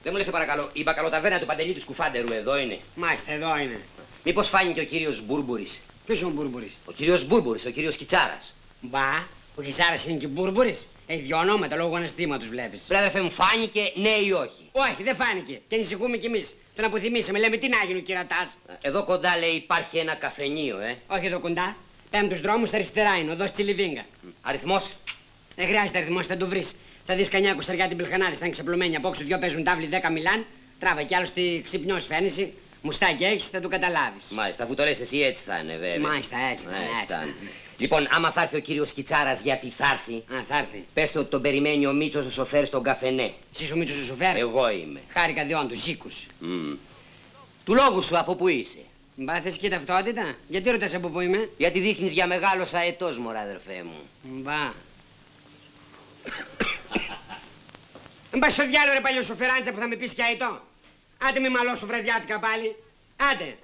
Δεν μου λες, σε παρακαλώ, η μπακαλοταβέρνα του Παντελή του Σκουφάντερου εδώ είναι? Μάλιστα, εδώ είναι. Μήπως φάνηκε ο κύριος Μπούρμπουρης? Ποιος είναι ο Μπούρμπουρης? Ο κύριος Μπούρμπουρης, ο κύριος Κιτσάρας. Μπα, ο Κιτσάρας είναι και Μπούρμπουρης. Έχει δυο ονόματα λόγω αναστήματος, βλέπεις. Βρε μου, φάνηκε ναι ή όχι? Όχι, δεν φάνηκε. Και ανησυχούμε κι εμείς. Τον αποθυμήσαμε, λέμε τι να γίνει ο κυρατάς. Εδώ κοντά λέει υπάρχει ένα καφενείο, Όχι εδώ κοντά. Πέμπτους δρόμους στα αριστερά είναι, οδός Τσιλιβίγκα. Αριθμός? Δεν χρειάζεται αριθμός, θα το βρεις. Θα δεις κανιά κουσταριά την πελχανάδη, θα είναι ξαπλωμένη από όξω, δυο παίζουν τάβλη 10 μιλάν. Τράβα κι άλλο στη ξυπνιός φαίνεσαι. Μουστάκι έχεις, θα το καταλάβεις. Μάλιστα, αφού το λες εσύ έτσι θα είναι βέβαια. Μάλιστα, έτσι θα είναι. Λοιπόν, άμα θα έρθει ο κύριος Κιτσάρας, γιατί θα έρθει. Α, θα έρθει. Πες του ότι τον περιμένει ο Μίτσος ο σοφέρ στον καφενέ. Εσύ ο Μίτσος ο σοφέρ? Εγώ είμαι. Χάρηκα διόν του, Ζήκους. Του λόγου σου από πού είσαι? Μπα, θες και ταυτότητα? Γιατί ρωτάς από πού είμαι? Γιατί δείχνεις για μεγάλος αετός, μωρά αδερφέ μου. Μπα. Μην πας στο διάλογο ρε παλιό σοφεράντσα που θα με πεις και αετό. Άντε μη μαλώσω βραδιάτικα πάλι. Άντε.